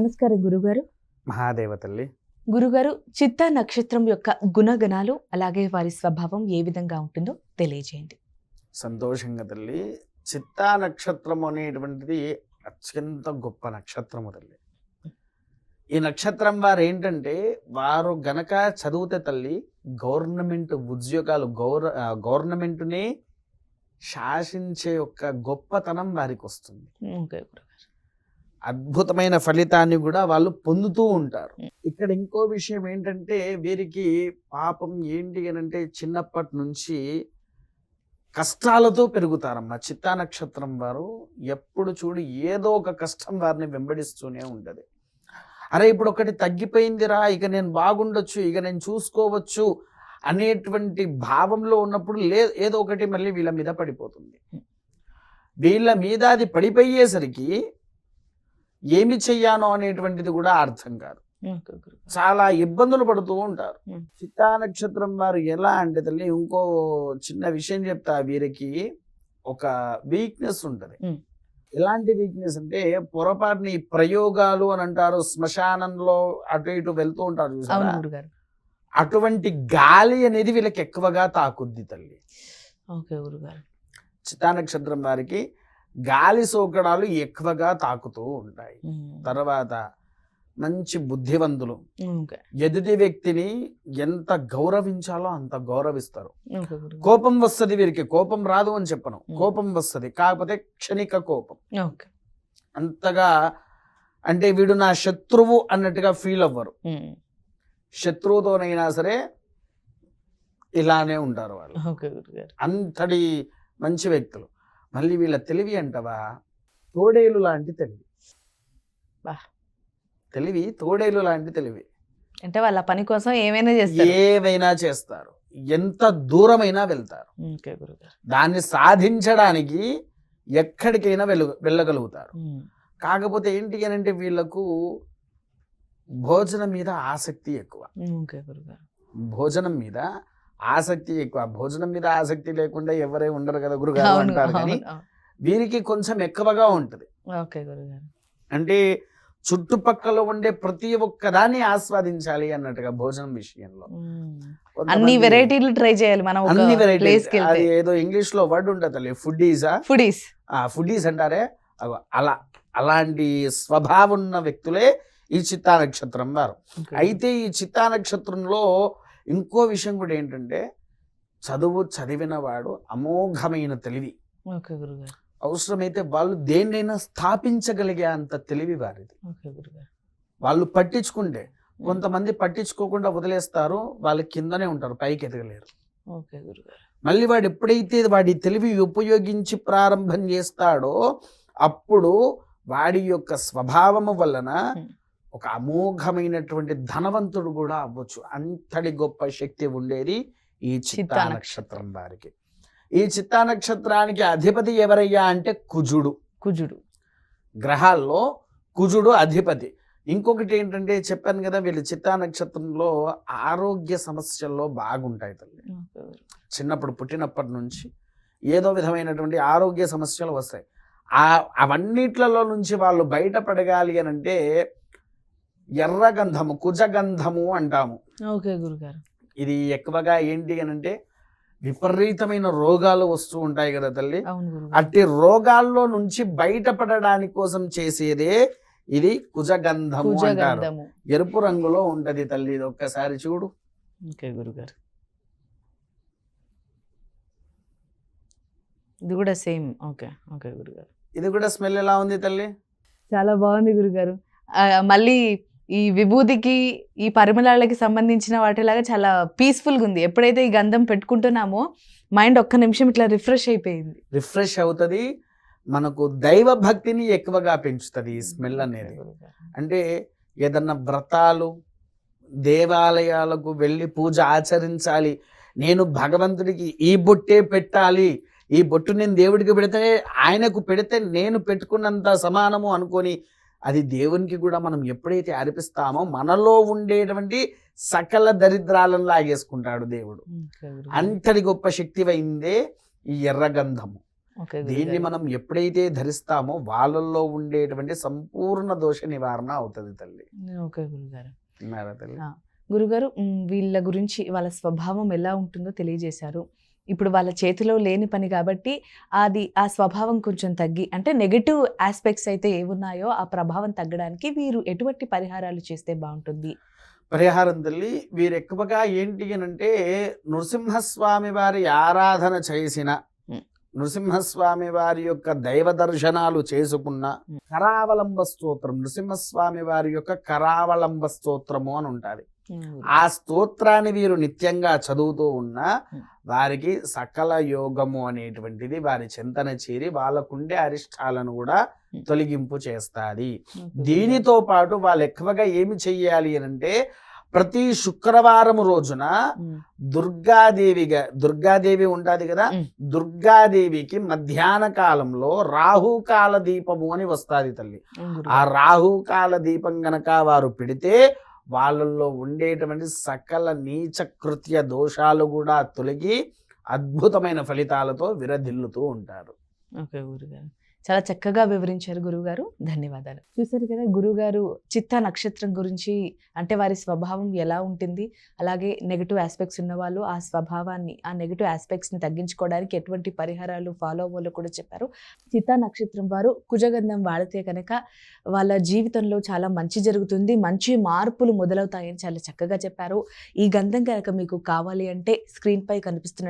నమస్కారం గురుగారు. మహాదేవ తల్లి. గురుగారు, చిత్తా నక్షత్రం యొక్క గుణగణాలు అలాగే వారి స్వభావం ఏ విధంగా ఉంటుందో తెలియజేయండి. సంతోషంగా తల్లి. చిత్తా నక్షత్రం అనేటువంటిది అత్యంత గొప్ప నక్షత్రము తల్లి. ఈ నక్షత్రం వారు ఏంటంటే వారు గనక చదివితే తల్లి గవర్నమెంట్ ఉద్యోగాలు గవర్నమెంట్నే శాసించే యొక్క గొప్పతనం వారికి వస్తుంది. అద్భుతమైన ఫలితాన్ని కూడా వాళ్ళు పొందుతూ ఉంటారు. ఇక్కడ ఇంకో విషయం ఏంటంటే వీరికి పాపం ఏంటి అని అంటే చిన్నప్పటి నుంచి కష్టాలతో పెరుగుతారమ్మా. చిత్తా నక్షత్రం వారు ఎప్పుడు చూడు ఏదో ఒక కష్టం వారిని వెంబడిస్తూనే ఉంటుంది. అరే ఇప్పుడు ఒకటి తగ్గిపోయిందిరా, ఇక నేను బాగుండొచ్చు, ఇక నేను చూసుకోవచ్చు అనేటువంటి భావంలో ఉన్నప్పుడు ఏదో ఒకటి మళ్ళీ వీళ్ళ మీద పడిపోతుంది. వీళ్ళ మీద అది పడిపోయేసరికి ఏమి చెయ్యానో అనేటువంటిది కూడా అర్థం కాదు. చాలా ఇబ్బందులు పడుతూ ఉంటారు. చిత్తా నక్షత్రం వారు ఎలా అంటే తల్లి ఇంకో చిన్న విషయం చెప్తా, వీరికి ఒక వీక్నెస్ ఉంటుంది. ఎలాంటి వీక్నెస్ అంటే పొరపాటుని ప్రయోగాలు అని అంటారు, శ్మశానంలో అటు ఇటు వెళ్తూ ఉంటారు, అటువంటి గాలి అనేది వీళ్ళకి ఎక్కువగా తాకుద్ది తల్లి. చిత్తా నక్షత్రం వారికి గాలి సోకడాలు ఎక్కువగా తాకుతూ ఉంటాయి. తర్వాత మంచి బుద్ధివంతులు, ఎదుటి వ్యక్తిని ఎంత గౌరవించాలో అంత గౌరవిస్తారు. కోపం వస్తుంది వీరికి, కోపం రాదు అని చెప్పను, కోపం వస్తుంది, కాకపోతే క్షణిక కోపం. అంతగా అంటే వీడు నా శత్రువు అన్నట్టుగా ఫీల్ అవ్వరు. శత్రువుతోనైనా సరే ఇలానే ఉంటారు వాళ్ళు. అంతటి మంచి వ్యక్తులు. మళ్ళీ వీళ్ళ తెలివి అంటవా తోడేలు లాంటి తెలివి. తెలివి తోడేలు లాంటి తెలివి అంటే వాళ్ళ పని కోసం ఏవైనా చేస్తారు, ఎంత దూరమైనా వెళ్తారు. దాన్ని సాధించడానికి ఎక్కడికైనా వెళ్ళగలుగుతారు. కాకపోతే ఏంటి అని అంటే వీళ్ళకు భోజనం మీద ఆసక్తి ఎక్కువ. భోజనం మీద ఆసక్తి ఎక్కువ. భోజనం మీద ఆసక్తి లేకుండా ఎవరే ఉండరు కదా గురుగారు అంటారు, కానీ వీరికి కొంచెం ఎక్కువగా ఉంటుంది. అంటే చుట్టుపక్కల ఉండే ప్రతి ఒక్కదాన్ని ఆస్వాదించాలి అన్నట్టుగా భోజనం విషయంలో అన్ని వెరైటీలు ట్రై చేయాలి మనం. అన్ని వెరైటీస్, అది ఏదో ఇంగ్లీష్ లో వర్డ్ ఉంటుంది, ఫుడీస్ అంటారే, అలాంటి స్వభావం ఉన్న వ్యక్తులే ఈ చిత్తా నక్షత్రం వారు. అయితే ఈ చిత్తా నక్షత్రంలో ఇంకో విషయం కూడా ఏంటంటే చదివిన వాడు అమోఘమైన తెలివి. అవసరమైతే వాళ్ళు దేన్నైనా స్థాపించగలిగే అంత తెలివి వారిది. వాళ్ళు పట్టించుకుంటే, కొంతమంది పట్టించుకోకుండా వదిలేస్తారు, వాళ్ళ కిందనే ఉంటారు, పైకి ఎదగలేరు. మళ్ళీ వాడు ఎప్పుడైతే వాడి తెలివి ఉపయోగించి ప్రారంభం చేస్తాడో అప్పుడు వాడి యొక్క స్వభావము వలన ఒక అమోఘమైనటువంటి ధనవంతుడు కూడా అవ్వచ్చు. అంతటి గొప్ప శక్తి ఉండేది ఈ చిత్తా నక్షత్రం వారికి. ఈ చిత్తా నక్షత్రానికి అధిపతి ఎవరయ్యా అంటే కుజుడు. గ్రహాల్లో కుజుడు అధిపతి. ఇంకొకటి ఏంటంటే చెప్పాను కదా, వీళ్ళు చిత్తా నక్షత్రంలో ఆరోగ్య సమస్యల్లో బాగుంటాయి తల్లి. చిన్నప్పుడు పుట్టినప్పటి నుంచి ఏదో విధమైనటువంటి ఆరోగ్య సమస్యలు వస్తాయి. అవన్నిట్లలో నుంచి వాళ్ళు బయటపడగాలి అని అంటే ఎర్రగంధము, కుజగంధము అంటాము. ఇది ఎక్కువగా ఏంటి అని అంటే విపరీతమైన రోగాలు వస్తూ ఉంటాయి కదా తల్లి, అట్టి రోగాల్లో నుంచి బయటపడడానికి కోసం చేసేదే ఇది కుజగంధము అంటారు. ఎరుపు రంగులో ఉంటది తల్లి, ఇది ఒక్కసారి చూడు. గురుగారు ఇది కూడా సేమ్. గురుగారు ఇది కూడా స్మెల్ ఎలా ఉంది తల్లి? చాలా బాగుంది గురుగారు. మళ్ళీ ఈ విభూతికి ఈ పరిమళాలకి సంబంధించిన వాటిలాగా చాలా పీస్ఫుల్గా ఉంది. ఎప్పుడైతే ఈ గంధం పెట్టుకుంటున్నామో మైండ్ ఒక్క నిమిషం ఇట్లా రిఫ్రెష్ అయిపోయింది. రిఫ్రెష్ అవుతుంది, మనకు దైవ భక్తిని ఎక్కువగా పెంచుతుంది ఈ స్మెల్ అనేది. అంటే ఏదన్నా వ్రతాలు, దేవాలయాలకు వెళ్ళి పూజ ఆచరించాలి, నేను భగవంతుడికి ఈ బొట్టే పెట్టాలి, ఈ బొట్టు నేను దేవుడికి పెడితే ఆయనకు పెడితే నేను పెట్టుకున్నంత సమానము అనుకొని అది దేవునికి కూడా మనం ఎప్పుడైతే అర్పిస్తామో మనలో ఉండేటువంటి సకల దరిద్రాలను లాగేసుకుంటాడు దేవుడు. అంతటి గొప్ప శక్తి అయిందే ఈ ఎర్రగంధము. ఓకే దీన్ని గురుగారు. మనం ఎప్పుడైతే ధరిస్తామో వాళ్ళల్లో ఉండేటువంటి సంపూర్ణ దోష నివారణ అవుతుంది తల్లి. ఓకే గురుగారు. విన్నారా తల్లి? ఆ, గురుగారు, వీళ్ళ గురించి వాళ్ళ స్వభావం ఎలా ఉంటుందో తెలియజేశారు. ఇప్పుడు వాళ్ళ చేతిలో లేని పని కాబట్టి అది ఆ స్వభావం కొంచెం తగ్గి, అంటే నెగటివ్ ఆస్పెక్ట్స్ అయితే ఏమున్నాయో ఆ ప్రభావం తగ్గడానికి వీరు ఎటువంటి పరిహారాలు చేస్తే బాగుంటుంది? పరిహారం తల్లి, వీరు ఎక్కువగా ఏంటి అనంటే నృసింహస్వామి వారి ఆరాధన చేసిన, ఉమ్. నృసింహస్వామి వారి యొక్క దైవ దర్శనాలు చేసుకున్న ఉమ్. కరావలంబ స్తోత్రం, నృసింహస్వామి వారి యొక్క కరావలంబ స్తోత్రము అని ఉంటుంది. ఆ స్తోత్రాన్ని వీరు నిత్యంగా చదువుతూ ఉన్నా వారికి సకల యోగము అనేటువంటిది వారి చింతన చేరి వాళ్ళకుండే అరిష్టాలను కూడా తొలగింపు చేస్తాది. దీనితో పాటు వాళ్ళు ఎక్కువగా ఏమి చెయ్యాలి అంటే ప్రతి శుక్రవారం రోజున దుర్గాదేవి ఉంటుంది కదా, దుర్గాదేవికి మధ్యాహ్న కాలంలో రాహుకాల దీపము అని వస్తుంది తల్లి. ఆ రాహుకాల దీపం గనక వారు పెడితే వాళ్ళల్లో ఉండేటువంటి సకల నీచ కృత్య దోషాలు కూడా తొలగి అద్భుతమైన ఫలితాలతో విరధిల్లుతూ ఉంటారు. ఓకే గురుగారు, చాలా చక్కగా వివరించారు గురుగారు, ధన్యవాదాలు. చూసారు కదా గురుగారు చిత్తా నక్షత్రం గురించి, అంటే వారి స్వభావం ఎలా ఉంటుంది, అలాగే నెగటివ్ ఆస్పెక్ట్స్ ఉన్న వాళ్ళు ఆ స్వభావాన్ని, ఆ నెగటివ్ ఆస్పెక్ట్స్ని తగ్గించుకోవడానికి ఎటువంటి పరిహారాలు ఫాలో అవ్వాలో కూడా చెప్పారు. చిత్తా నక్షత్రం వారు కుజగంధం వాడితే కనుక వాళ్ళ జీవితంలో చాలా మంచి జరుగుతుంది, మంచి మార్పులు మొదలవుతాయని చాలా చక్కగా చెప్పారు. ఈ గంధం కనుక మీకు కావాలి అంటే స్క్రీన్పై కనిపిస్తున్న